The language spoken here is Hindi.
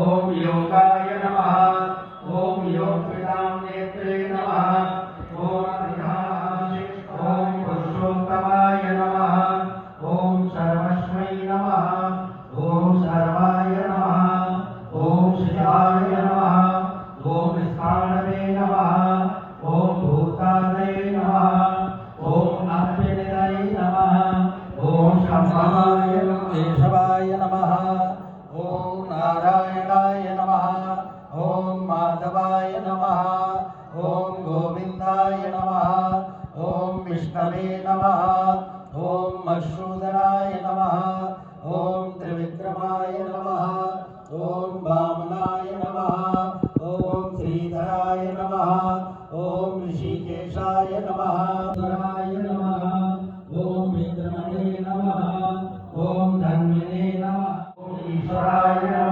ओम योगाय नमः। ओम योगपितां नेत्रे नमः। ओम पुरुषोत्तमाय नमः। ओम सर्वस्मै नमः। ओम सर्वाय नमः। ओम शिवाय नमः। ओम स्थानवे नमः। ओम भूतादये नमः। ओम अभ्युदये नमः। ओम शम्भवाय नमः। केशवाय नमः। ओम नारायणाय नमः। ओम माधवाय नमः। ओम गोविंदाय नमः। ओम विष्णवे नमः। ओम मधुसूदनाय नमः। ओम त्रिविक्रमाय नमः। ओम वामनाय नमः। ओम श्रीधराय नमः। ओम ऋषिकेशाय नमः। धराय नमः। ओम विक्रमणे नमः। ओम धन्वने नमः। ओम ईश्वराय नमः।